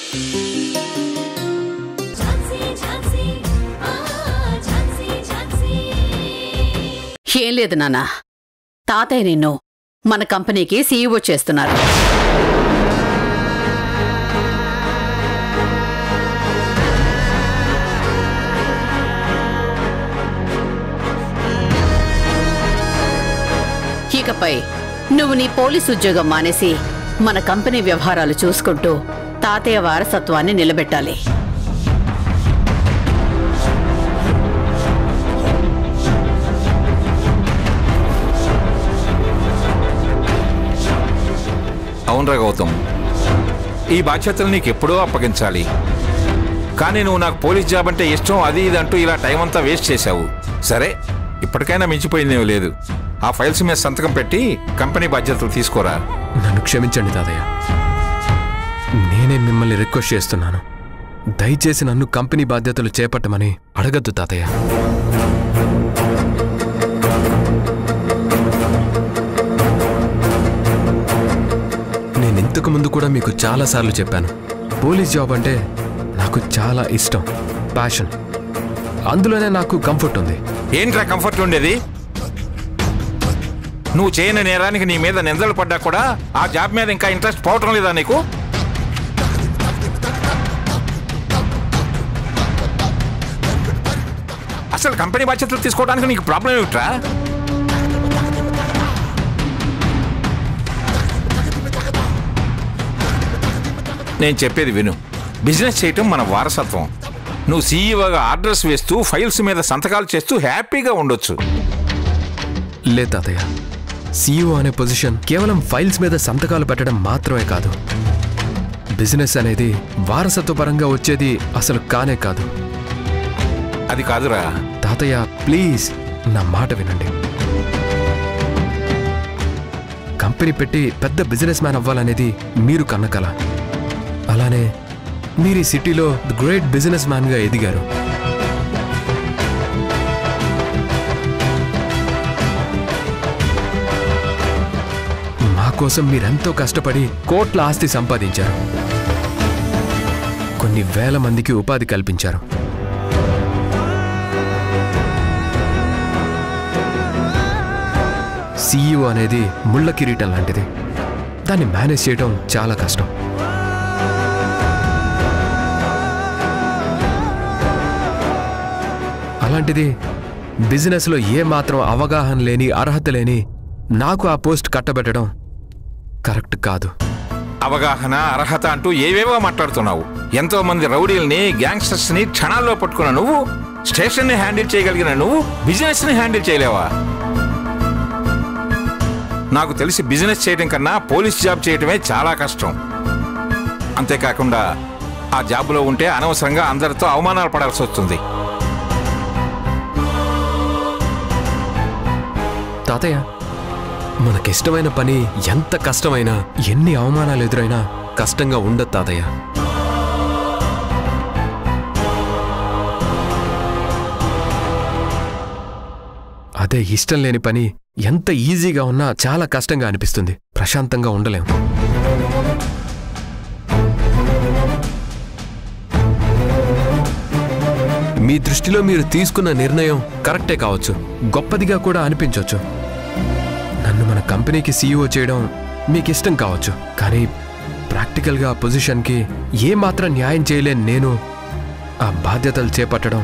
ఏం లేదు నాన్న, తాతయ్య నిన్ను మన కంపెనీకి సీఈఓ చేస్తున్నారు. ఇకపై నువ్వు నీ పోలీసు ఉద్యోగం మానేసి మన కంపెనీ వ్యవహారాలు చూసుకుంటూ తాతయ్య వారసత్వాన్ని నిలబెట్టాలి. అవునరా గౌతమ్, ఈ బాధ్యతలు నీకు ఎప్పుడో అప్పగించాలి. కానీ నువ్వు నాకు పోలీస్ జాబ్ అంటే ఇష్టం అది ఇది అంటూ ఇలా టైం అంతా వేస్ట్ చేశావు. సరే, ఇప్పటికైనా మించిపోయిందేమీ లేదు. ఆ ఫైల్స్ మీద సంతకం పెట్టి కంపెనీ బాధ్యతలు తీసుకోరా. నన్ను క్షమించండి తాతయ్య, నేనే మిమ్మల్ని రిక్వెస్ట్ చేస్తున్నాను. దయచేసి నన్ను కంపెనీ బాధ్యతలు చేపట్టమని అడగద్దు తాతయ్య. నేను ఇంతకు ముందు కూడా మీకు చాలాసార్లు చెప్పాను, పోలీస్ జాబ్ అంటే నాకు చాలా ఇష్టం, ప్యాషన్. అందులోనే నాకు కంఫర్ట్ ఉంది. ఏంట్రా కంఫర్ట్ ఉండేది? నువ్వు చేయని నేరానికి నీ మీద నిందలు పడ్డా కూడా ఆ జాబ్ మీద ఇంకా ఇంట్రెస్ట్ పోవటం లేదా నీకు? అసలు కంపెనీ బాధ్యతలు తీసుకోవడానికి నీకు ప్రాబ్లం ఏమిట్రా? నేను చెప్పేది విను. బిజినెస్ చేయటం మన వారసత్వం. నువ్వు సీఈఓగా ఆర్డర్స్ వేస్తూ ఫైల్స్ మీద సంతకాలు చేస్తూ హ్యాపీగా ఉండొచ్చు. లేదు తాతయ్య, సీఈఓ అనే పొజిషన్ కేవలం ఫైల్స్ మీద సంతకాలు పెట్టడం మాత్రమే కాదు. బిజినెస్ అనేది వారసత్వ పరంగా వచ్చేది అసలు కానే కాదు. అది కాదురా తాతయ్య, ప్లీజ్ నా మాట వినండి. కంపెనీ పెట్టి పెద్ద బిజినెస్ మ్యాన్ అవ్వాలనేది మీరు కన్న కల. అలానే మీరు ఈ సిటీలో గ్రేట్ బిజినెస్ మ్యాన్గా ఎదిగారు. మా కోసం మీరెంతో కష్టపడి కోట్ల ఆస్తి సంపాదించారు. కొన్ని వేల మందికి ఉపాధి కల్పించారు. సీఈఓ అనేది ముళ్ళ కిరీటం లాంటిది. దాన్ని మేనేజ్ చేయడం చాలా కష్టం. అలాంటిది బిజినెస్లో ఏమాత్రం అవగాహన లేని, అర్హత లేని నాకు ఆ పోస్ట్ కట్టబెట్టడం కరెక్ట్ కాదు. అవగాహన, అర్హత అంటూ ఏవేవో మాట్లాడుతున్నావు. ఎంతో మంది రౌడీల్ని, గ్యాంగ్స్టర్స్ ని క్షణాల్లో పట్టుకున్న నువ్వు, స్టేషన్ ని హ్యాండిల్ చేయగలిగిన నువ్వు బిజినెస్ ని హ్యాండిల్ చేయలేవా? నాకు తెలిసి బిజినెస్ చేయడం కన్నా పోలీస్ జాబ్ చేయటమే చాలా కష్టం. అంతేకాకుండా ఆ జాబ్లో ఉంటే అనవసరంగా అందరితో అవమానాలు పడాల్సి వస్తుంది. తాతయ్య, మనకిష్టమైన పని ఎంత కష్టమైనా, ఎన్ని అవమానాలు ఎదురైనా కష్టంగా ఉండదు తాతయ్య. అదే ఇష్టం లేని పని ఎంత ఈజీగా ఉన్నా చాలా కష్టంగా అనిపిస్తుంది. ప్రశాంతంగా ఉండలేం. మీ దృష్టిలో మీరు తీసుకున్న నిర్ణయం కరెక్టే కావచ్చు, గొప్పదిగా కూడా అనిపించవచ్చు. నన్ను మన కంపెనీకి సీఈఓ చేయడం మీకు ఇష్టం కావచ్చు. కానీ ప్రాక్టికల్గా ఆ పొజిషన్కి ఏమాత్రం న్యాయం చేయలేని నేను ఆ బాధ్యతలు చేపట్టడం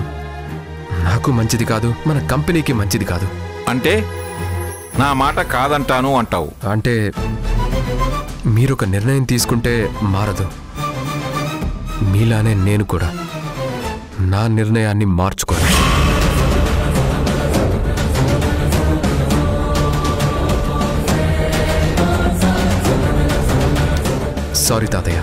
నాకు మంచిది కాదు, మన కంపెనీకి మంచిది కాదు. అంటే నా మాట కాదంటాను అంటావు? అంటే మీరొక నిర్ణయం తీసుకుంటే మారదు. మీలానే నేను కూడా నా నిర్ణయాన్ని మార్చుకోను. సారీ తాతయ్య.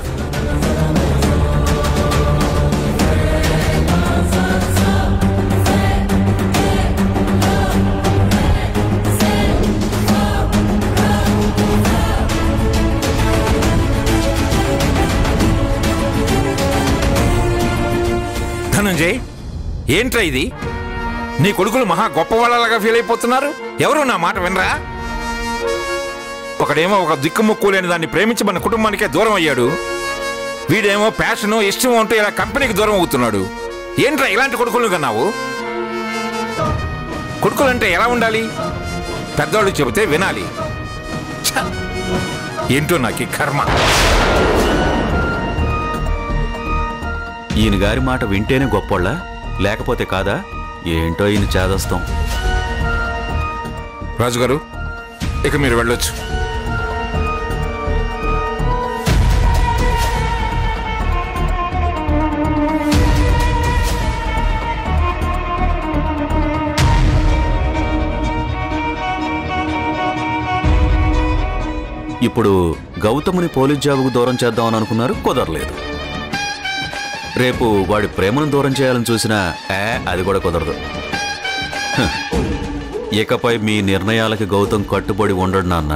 ధనంజయ్, ఏంట్రా ఇది? నీ కొడుకులు మహా గొప్ప వాళ్ళలాగా ఫీల్ అయిపోతున్నారు. ఎవరు నా మాట వినరా? ఒకడేమో ఒక దిక్కుముక్కు లేని దాన్ని ప్రేమించి మన కుటుంబానికే దూరం అయ్యాడు. వీడేమో ప్యాషను ఇష్టం అంటూ ఇలా కంపెనీకి దూరం అవుతున్నాడు. ఏంట్రా ఇలాంటి కొడుకులు కన్నావు? కొడుకులంటే ఎలా ఉండాలి? పెద్దవాళ్ళు చెబితే వినాలి. ఏంటో నాకు కర్మ. ఈయన గారి మాట వింటేనే గొప్పోళ్ళ, లేకపోతే కాదా? ఏంటో ఈయన చేదస్తాం. రాజుగారు, ఇక మీరు వెళ్ళొచ్చు. ఇప్పుడు గౌతముని పోలీస్ జాబుకు దూరం చేద్దామని అనుకున్నారు, కుదరలేదు. రేపు వాడి ప్రేమను దూరం చేయాలని చూసినా అది కూడా కుదరదు. ఇకపై మీ నిర్ణయాలకి గౌతమ్ కట్టుబడి ఉండడు నాన్న.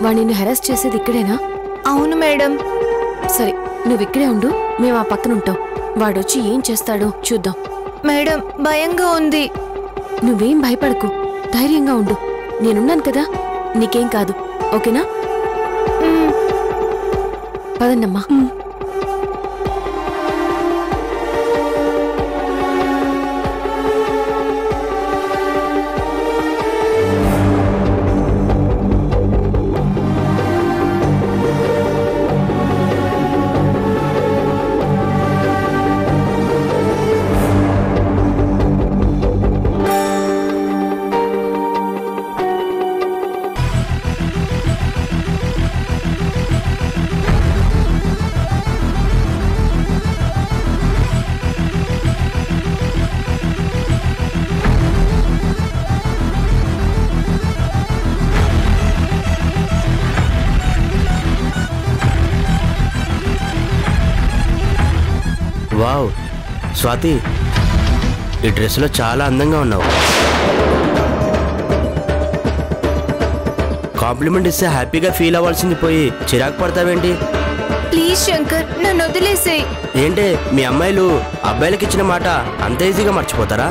వాడిని హెరాస్ చేసేది ఇక్కడేనా? అవును మేడం. సరే, నువ్వు ఇక్కడే ఉండు, మేము ఆ పక్కన ఉంటాం. వాడొచ్చి ఏం చేస్తాడో చూద్దాం. మేడం, భయంగా ఉంది. నువ్వేం భయపడకు, ధైర్యంగా ఉండు. నేనున్నాను కదా, నీకేం కాదు. ఓకేనా? పదండమ్మా. వావ్ స్వాతి, ఈ డ్రెస్లో చాలా అందంగా ఉన్నావు. కాంప్లిమెంట్ ఇస్తే హ్యాపీగా ఫీల్ అవ్వాల్సింది పోయి చిరాకు పడతావేంటి? ప్లీజ్ శంకర్, నన్ను వదిలేసేయ్. ఏంటే మీ అమ్మాయిలు అబ్బాయిలకి ఇచ్చిన మాట అంత ఈజీగా మర్చిపోతారా?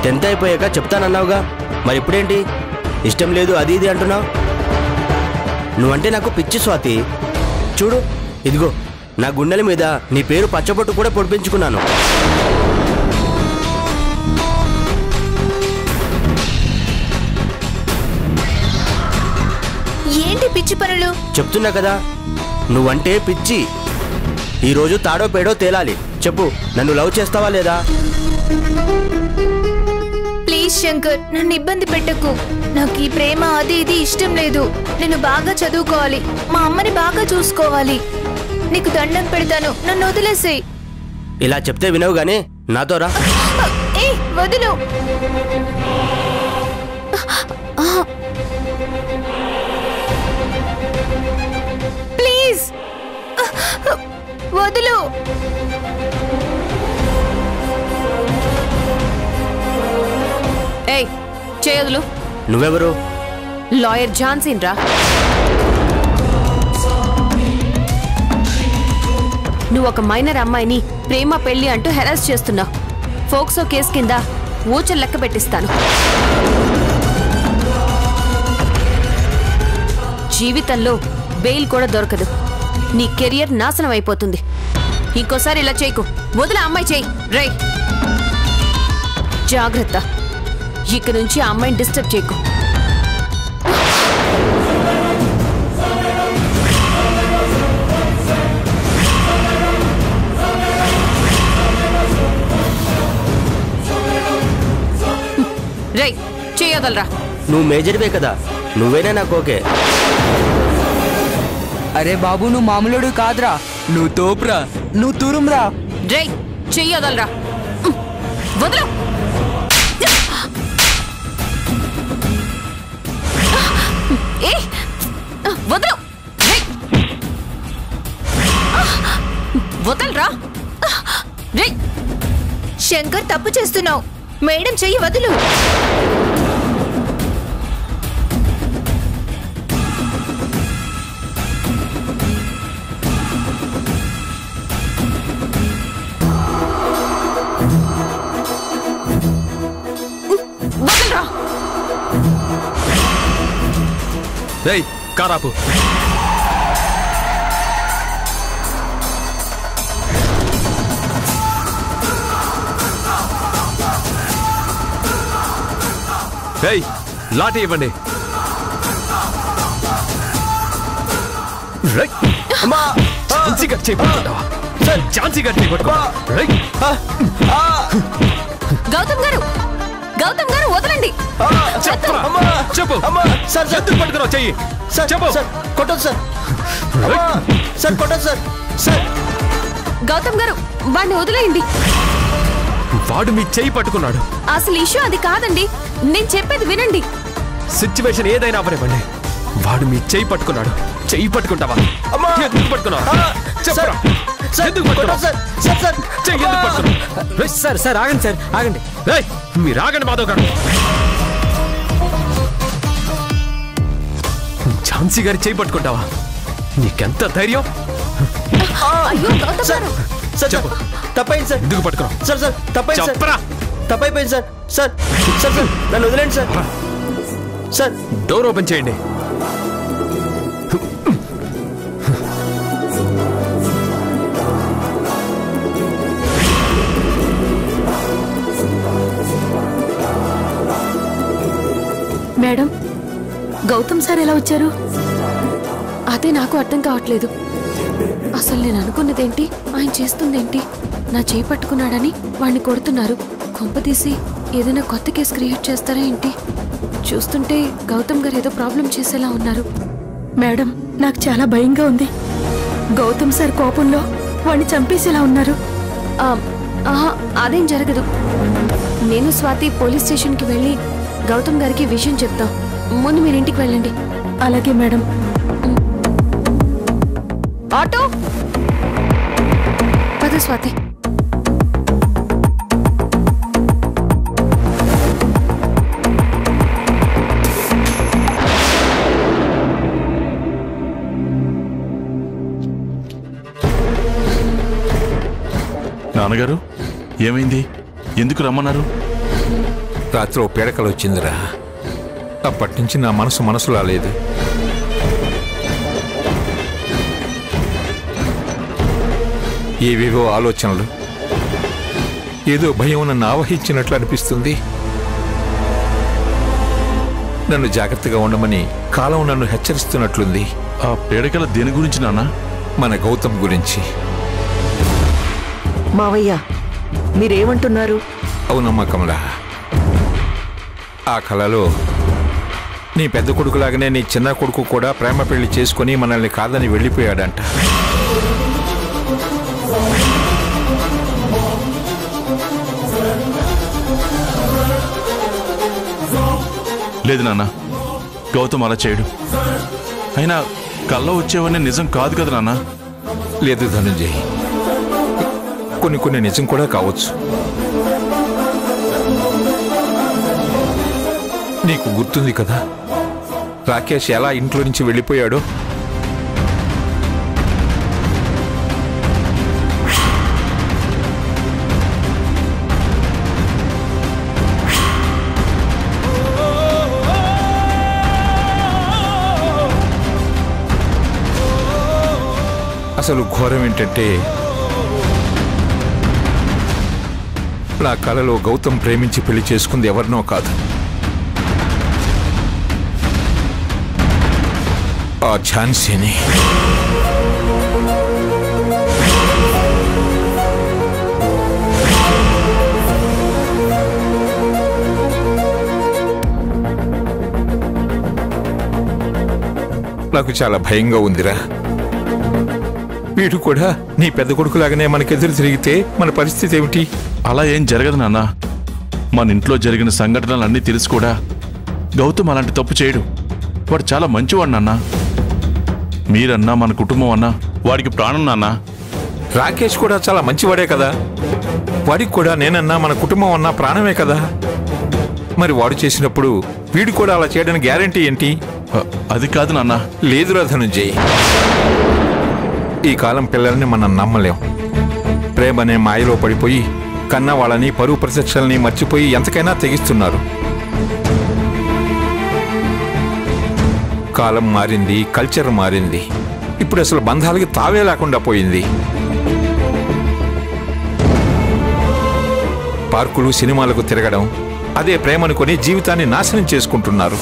10th అయిపోయాక చెప్తానన్నావుగా, మరి ఇప్పుడేంటి ఇష్టం లేదు అది ఇది అంటున్నావు? నువ్వంటే నాకు పిచ్చి స్వాతి. చూడు, ఇదిగో నా గుండెల మీద నీ పేరు పచ్చబొట్టు కూడా పొడిపించుకున్నాను. ఏంటి పిచ్చి పనులు? చెప్తున్నా కదా, నువ్వంటే పిచ్చి. ఈరోజు తాడో పేడో తేలాలి. చెప్పు, నన్ను లవ్ చేస్తావా లేదా? ప్లీజ్ శంకర్, నన్ను ఇబ్బంది పెట్టకు. నాకు ఈ ప్రేమ అది ఇది ఇష్టం లేదు. నేను బాగా చదువుకోవాలి, మా అమ్మని బాగా చూసుకోవాలి. నీకు దండం పెడతాను, నన్ను వదిలేసేయ్. ఇలా చెప్తే వినవు గానీ నాతో రా. ఏ వదులు. ప్లీజ్ వదులు. ఏయ్, చేయదులు. నువ్వెవరు? లాయర్ జాన్సీన్ రా. నువ్వు ఒక మైనర్ అమ్మాయిని ప్రేమ పెళ్లి అంటూ హెరాస్ చేస్తున్నావు. ఫోక్సో కేసు కింద ఊచలు లెక్క పెట్టిస్తాను. జీవితంలో బెయిల్ కూడా దొరకదు. నీ కెరియర్ నాశనం అయిపోతుంది. ఇంకోసారి ఇలా చేయకు. వదిలే అమ్మాయి చేయి. రై, జాగ్రత్త. ఇక నుంచి ఆ అమ్మాయిని డిస్టర్బ్ చేయకు. రై, చేయగలరా? నువ్వు మేజర్వే కదా, నువ్వేనా నాకు ఓకే. అరే బాబు, నువ్వు మామూలుడు కాదురా, నువ్వు తోపురా, నువ్వు తురుమ్రా. రై, చెయ్యగలరా? వదలు. ఏ వదలు. వదలరా. శంకర్, తప్పు చేస్తున్నావు. మేడం చెయ్యి వదులు. రేయ్ కారాపు. రేయ్ లాఠీ ఇవ్వండి. రేయ్ ఝాన్సీ గారు చేయబట్టుకుంటావా? ఝాన్సీ గారు చేయబట్టుకుంటావా? రేయ్ గౌతమ్ గారు, గౌతమ్ గారు వదలండి. చెప్పరా చెప్పు. సార్ ఎందుకు పట్టుకున్నావు చెయ్యి? చెప్పు. కొట్టదు సార్. సార్ కొట్టదు సార్. సార్ గౌతమ్ గారు వాడిని వదిలేయండి. వాడు మీ చెయ్యి పట్టుకున్నాడు. అసలు ఇష్యూ అది కాదండి, నేను చెప్పేది వినండి. సిచ్యువేషన్ ఏదైనా అవనివ్వండి, వాడు మీ చెయ్యి పట్టుకున్నాడు. చెయ్యి పట్టుకుంటావా? ఎందుకు పట్టుకున్నావు? చెప్పరా ఎందుకు పట్టుకున్నావు? చెయ్యి ఎందుకు పట్టుకున్నావు? సార్ సార్ ఆగండి సార్, ఆగండి. మీరు ఆగండి మాధవ్ గారు. ఝాన్సీ గారి చెయ్యి పట్టుకుంటావా? నీకెంత ధైర్యం? అయ్యో గౌతమ్ గారు, చెప్పు. తప్పైంది సార్. ఎందుకు పట్టుకున్నావు? సార్ సార్ తప్పైంది సార్. చెప్పరా. తప్పైపోయింది సార్. సార్ సార్ సార్ నన్ను వదిలేండి సార్. సార్ డోర్ ఓపెన్ చేయండి. మేడం, గౌతమ్ సార్ ఎలా వచ్చారు? అదే నాకు అర్థం కావట్లేదు. అసలు నేను అనుకున్నదేంటి, ఆయన చేస్తుందేంటి? నా చేయి పట్టుకున్నాడని వాడిని కొడుతున్నారు. కొంపదీసి ఏదైనా కొత్త కేసు క్రియేట్ చేస్తారా ఏంటి? చూస్తుంటే గౌతమ్ గారు ఏదో ప్రాబ్లం చేసేలా ఉన్నారు. మేడం, నాకు చాలా భయంగా ఉంది. గౌతమ్ సార్ కోపంలో వాడిని చంపేసేలా ఉన్నారు. అదేం జరగదు. నేను స్వాతి పోలీస్ స్టేషన్కి వెళ్ళి గౌతమ్ గారికి విషయం చెప్తాం. ముందు మీరు ఇంటికి వెళ్ళండి. అలాగే మేడం. ఆటో పద స్వాతి. నాన్నగారు ఏమైంది? ఎందుకు రమ్మన్నారు? రాత్రి ఓ పీడకలు వచ్చిందిరా. అప్పటి నుంచి నా మనసులా లేదు. ఏవేవో ఆలోచనలు, ఏదో భయం నన్ను ఆవహించినట్లు అనిపిస్తుంది. నన్ను జాగ్రత్తగా ఉండమని కాలం నన్ను హెచ్చరిస్తున్నట్లుంది. ఆ పీడకల దేని గురించి నాన్న? మన గౌతమ్ గురించి. మావయ్య, మీరేమంటున్నారు? అవునమ్మా కమలా, ఆ కళలో నీ పెద్ద కొడుకులాగానే నీ చిన్న కొడుకు కూడా ప్రేమ పెళ్లి చేసుకుని మనల్ని కాదని వెళ్ళిపోయాడంట. లేదు నాన్న, గౌతమ్ అలా చేయడు. అయినా కళ్ళ వచ్చేవన్నీ నిజం కాదు కదా నాన్న? లేదు ధనంజయ్, కొన్ని నిజం కూడా కావచ్చు. నీకు గుర్తుంది కదా రాకేష్ ఎలా ఇంట్లో నుంచి వెళ్ళిపోయాడో? అసలు ఘోరం ఏంటంటే నా కళలో గౌతమ్ ప్రేమించి పెళ్లి చేసుకుంది ఎవరినో కాదు, ఆ ఝాన్సీని. నాకు చాలా భయంగా ఉందిరా. వీడు కూడా నీ పెద్ద కొడుకులాగానే మనకెదురు తిరిగితే మన పరిస్థితి ఏమిటి? అలా ఏం జరగదు నాన్న. మన ఇంట్లో జరిగిన సంఘటనలన్నీ తెలిసి కూడా గౌతమ్ అలాంటి తప్పు చేయడు. వాడు చాలా మంచివాడు నాన్న. మీరన్నా మన కుటుంబం అన్నా వాడికి ప్రాణం నాన్న. రాకేష్ కూడా చాలా మంచివాడే కదా. వాడికి కూడా నేనన్నా మన కుటుంబం అన్నా ప్రాణమే కదా. మరి వాడు చేసినప్పుడు వీడు కూడా అలా చేయడానికి గ్యారెంటీ ఏంటి? అది కాదు నాన్న. లేదురా ధనుంజయ్, ఈ కాలం పిల్లల్ని మనం నమ్మలేం. ప్రేమనే మాయలో పడిపోయి కన్న వాళ్ళని పరువు ప్రతిష్టల్ని మర్చిపోయి ఎంతకైనా తెగిస్తున్నారు. కాలం మారింది, కల్చర్ మారింది. ఇప్పుడు అసలు బంధాలకి తావే లేకుండా పోయింది. పార్కులు, సినిమాలకు తిరగడం, అదే ప్రేమనుకొని జీవితాన్ని నాశనం చేసుకుంటున్నారు.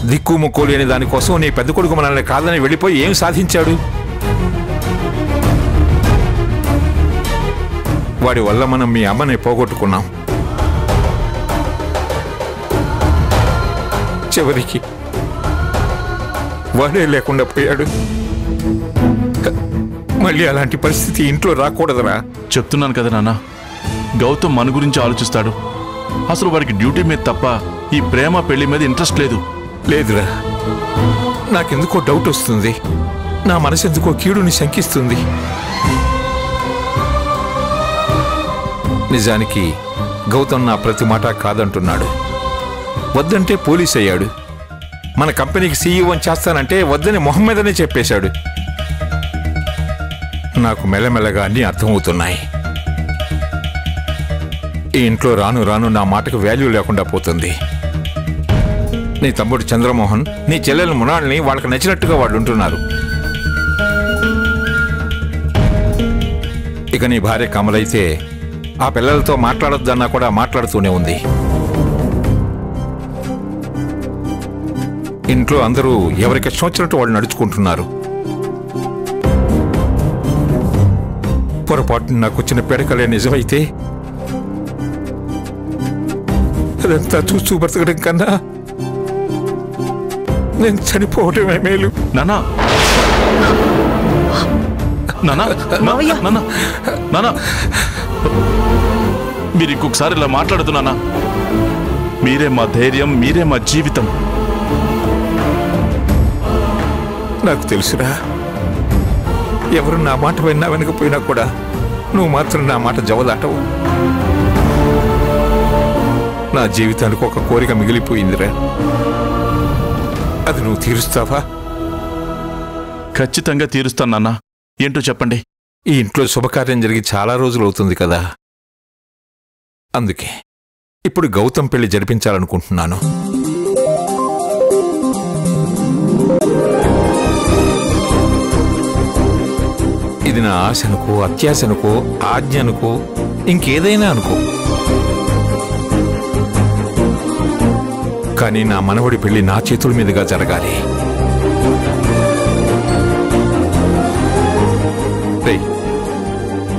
దిక్కు ముక్కు లేని దానికోసం నీ పెద్ద కొడుకు మనల్ని కాదని వెళ్ళిపోయి ఏం సాధించాడు? వాడి వల్ల మనం మీ అమ్మని పోగొట్టుకున్నాం. చివరికి వాడే లేకుండా పోయాడు. మళ్ళీ అలాంటి పరిస్థితి ఇంట్లో రాకూడదురా. చెప్తున్నాను కదా నాన్న, గౌతమ్ మన గురించి ఆలోచిస్తాడు. అసలు వాడికి డ్యూటీ మీద తప్ప ఈ ప్రేమ పెళ్లి మీద ఇంట్రెస్ట్ లేదు. లేదురా, నాకెందుకో డౌట్ వస్తుంది. నా మనసు ఎందుకో కీడుని శంకిస్తుంది. నిజానికి గౌతమ్ నా ప్రతి మాట కాదంటున్నాడు. వద్దంటే పోలీస్ అయ్యాడు. మన కంపెనీకి సీఈఓ చేస్తానంటే వద్దని మొహం మీదనే చెప్పేశాడు. నాకు మెల్లమెల్లగా అన్నీ అర్థమవుతున్నాయి. ఈ ఇంట్లో రాను రాను నా మాటకు వాల్యూ లేకుండా పోతుంది. నీ తమ్ముడు చంద్రమోహన్, నీ చెల్లెలు మునాల్ని వాళ్ళకి నచ్చినట్టుగా వాళ్ళు ఉంటున్నారు. ఇక నీ భార్య కమలైతే ఆ పిల్లలతో మాట్లాడొద్దన్నా కూడా మాట్లాడుతూనే ఉంది. ఇంట్లో అందరూ ఎవరికి ఇష్టం వచ్చినట్టు వాళ్ళు నడుచుకుంటున్నారు. పొరపాటు నాకు వచ్చిన పిడకలే నిజమైతే అదంతా చూస్తూ బ్రతకడం కన్నా నేను చనిపోవటమే మేలు. నానా నానా నానా నానా, మీరు ఇంకొకసారి ఇలా మాట్లాడుతున్నానా? మీరే మా ధైర్యం, మీరే మా జీవితం. నాకు తెలుసురా, ఎవరు నా మాట విన్నా వెనకపోయినా కూడా నువ్వు మాత్రం నా మాట జవదాటవు. నా జీవితానికి ఒక కోరిక మిగిలిపోయిందిరా, అది నువ్వు తీరుస్తావా? ఖచ్చితంగా తీరుస్తాను నాన్న. ఏంటో చెప్పండి. ఈ ఇంట్లో శుభకార్యం జరిగి చాలా రోజులు అవుతుంది కదా, అందుకే ఇప్పుడు గౌతమ్ పెళ్లి జరిపించాలనుకుంటున్నాను. ఇది నా ఆశనుకో, అత్యాశనుకో, ఆజ్ఞనుకో, ఇంకేదైనా అనుకో, కానీ నా మనవడి పెళ్లి నా చేతుల మీదుగా జరగాలి.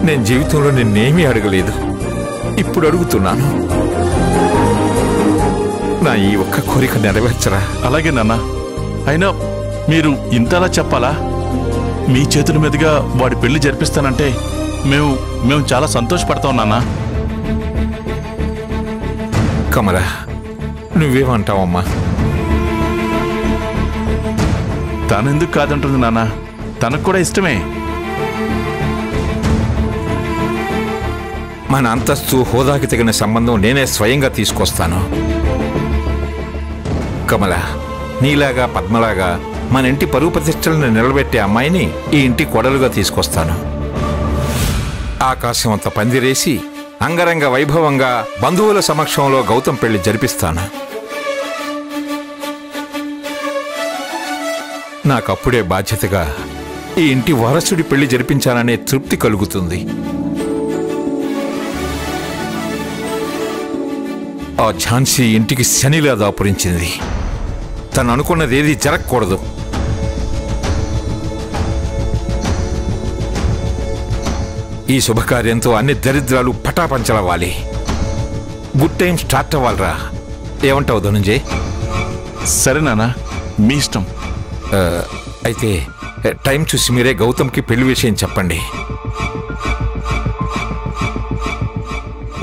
నేను జీవితంలో నిన్నేమీ అడగలేదు, ఇప్పుడు అడుగుతున్నాను. నా ఈ ఒక్క కోరిక నెరవేర్చరా? అలాగే నాన్న. అయినా మీరు ఇంతలా చెప్పాలా? మీ చేతుల మీదుగా వాడి పెళ్లి జరిపిస్తానంటే మేము చాలా సంతోషపడతాం నాన్న. కమలా, నువ్వేమంటావమ్మా? తనెందుకు కాదంటుంది నాన్న, తనకు కూడా ఇష్టమే. మన అంతస్తు, హోదాకి తగిన సంబంధం నేనే స్వయంగా తీసుకొస్తాను. కమల, నీలాగా పద్మలాగా మన ఇంటి పరువు ప్రతిష్టలను నిలబెట్టే అమ్మాయిని ఈ ఇంటి కొడలుగా తీసుకొస్తాను. ఆకాశం అంత పందిరేసి అంగరంగ వైభవంగా బంధువుల సమక్షంలో గౌతమ్ పెళ్లి జరిపిస్తాను. నాకప్పుడే బాధ్యతగా ఈ ఇంటి వారసుడి పెళ్లి జరిపించాలనే తృప్తి కలుగుతుంది. ఆ ఝాన్సీ ఇంటికి శనిలా దాపురించింది. తను అనుకున్నది ఏది జరగకూడదు. ఈ శుభకార్యంతో అన్ని దరిద్రాలు పటాపంచలవ్వాలి. గుడ్ టైం స్టార్ట్ అవ్వాలరా. ఏమంటావు ధనుంజయ్? సరే నాన్న, మీ ఇష్టం. అయితే టైం చూసి మీరే గౌతమ్కి పెళ్లి విషయం చెప్పండి.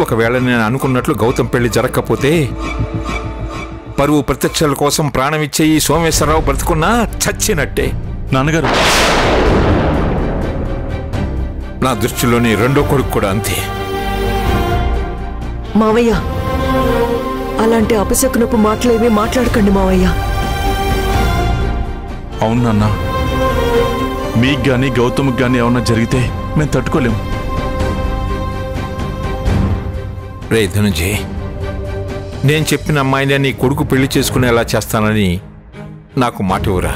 ఒకవేళ నేను అనుకున్నట్లు గౌతమ్ పెళ్లి జరగకపోతే పరువు ప్రత్యక్షల కోసం ప్రాణమిచ్చే ఈ సోమేశ్వరరావు బ్రతుకున్నా చచ్చినట్టే. నాన్నగారు, నా దృష్టిలోని రెండో కొడుకు కూడా అంతే. మావయ్య, అలాంటి అపశకునపు మాటలేమీ మాట్లాడకండి మావయ్య. అవును నాన్న, మీకు గాని గౌతమ్కి గాని ఏమన్నా జరిగితే మేము తట్టుకోలేము. రే ధనుంజయ్, నేను చెప్పిన అమ్మాయిని నీ కొడుకు పెళ్లి చేసుకునేలా చేస్తానని నాకు మాట ఇవ్వరా?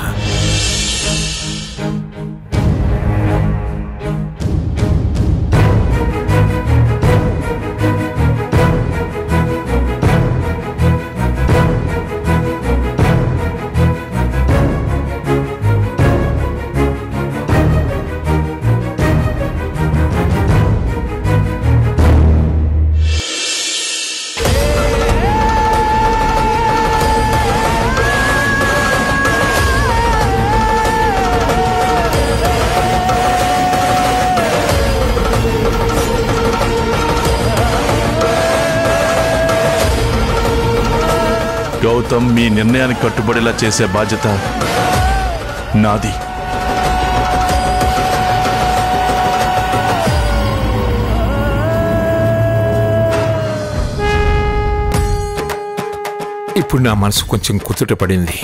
గౌతమ్ మీ నిర్ణయానికి కట్టుబడేలా చేసే బాధ్యత నాది. ఇప్పుడు నా మనసు కొంచెం కుదుట పడింది.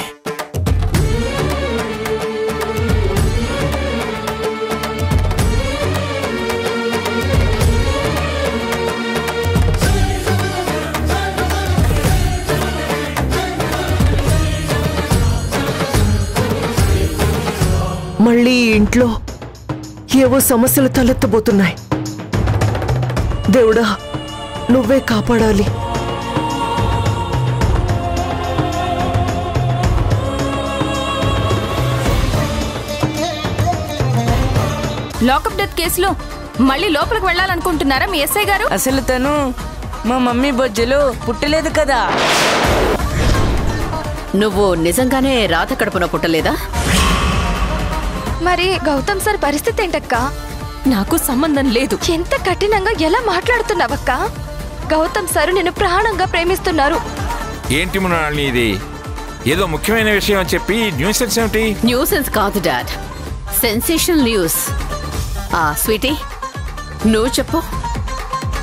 మళ్ళీ ఈ ఇంట్లో ఏవో సమస్యలు తలెత్తబోతున్నాయి. దేవుడా, నువ్వే కాపాడాలి. లాకప్ డెత్ కేసులో మళ్ళీ లోపలికి వెళ్ళాలనుకుంటున్నారా మీ ఎస్ఐ గారు? అసలు తను మా మమ్మీ బొజ్జలో పుట్టలేదు కదా. నువ్వు నిజంగానే రాత కడుపున పుట్టలేదా? మరి గౌతమ్ సార్ పరిస్థితి ఏంటక్కా? నాకు సంబంధం లేదు. ఎంత కఠినంగా ఎలా మాట్లాడుతున్నావక్క? గౌతమ్ సార్ నిన్ను ప్రాణంగా ప్రేమిస్తున్నారు. ఏంటి మృణాలిని ఇది? ఏదో ముఖ్యమైన విషయం అని చెప్పి న్యూసెన్స్ ఏమిటి? న్యూసెన్స్ కాదు డాడ్, సెన్సేషనల్ న్యూస్. స్వీటీ, నువ్వు చెప్పు.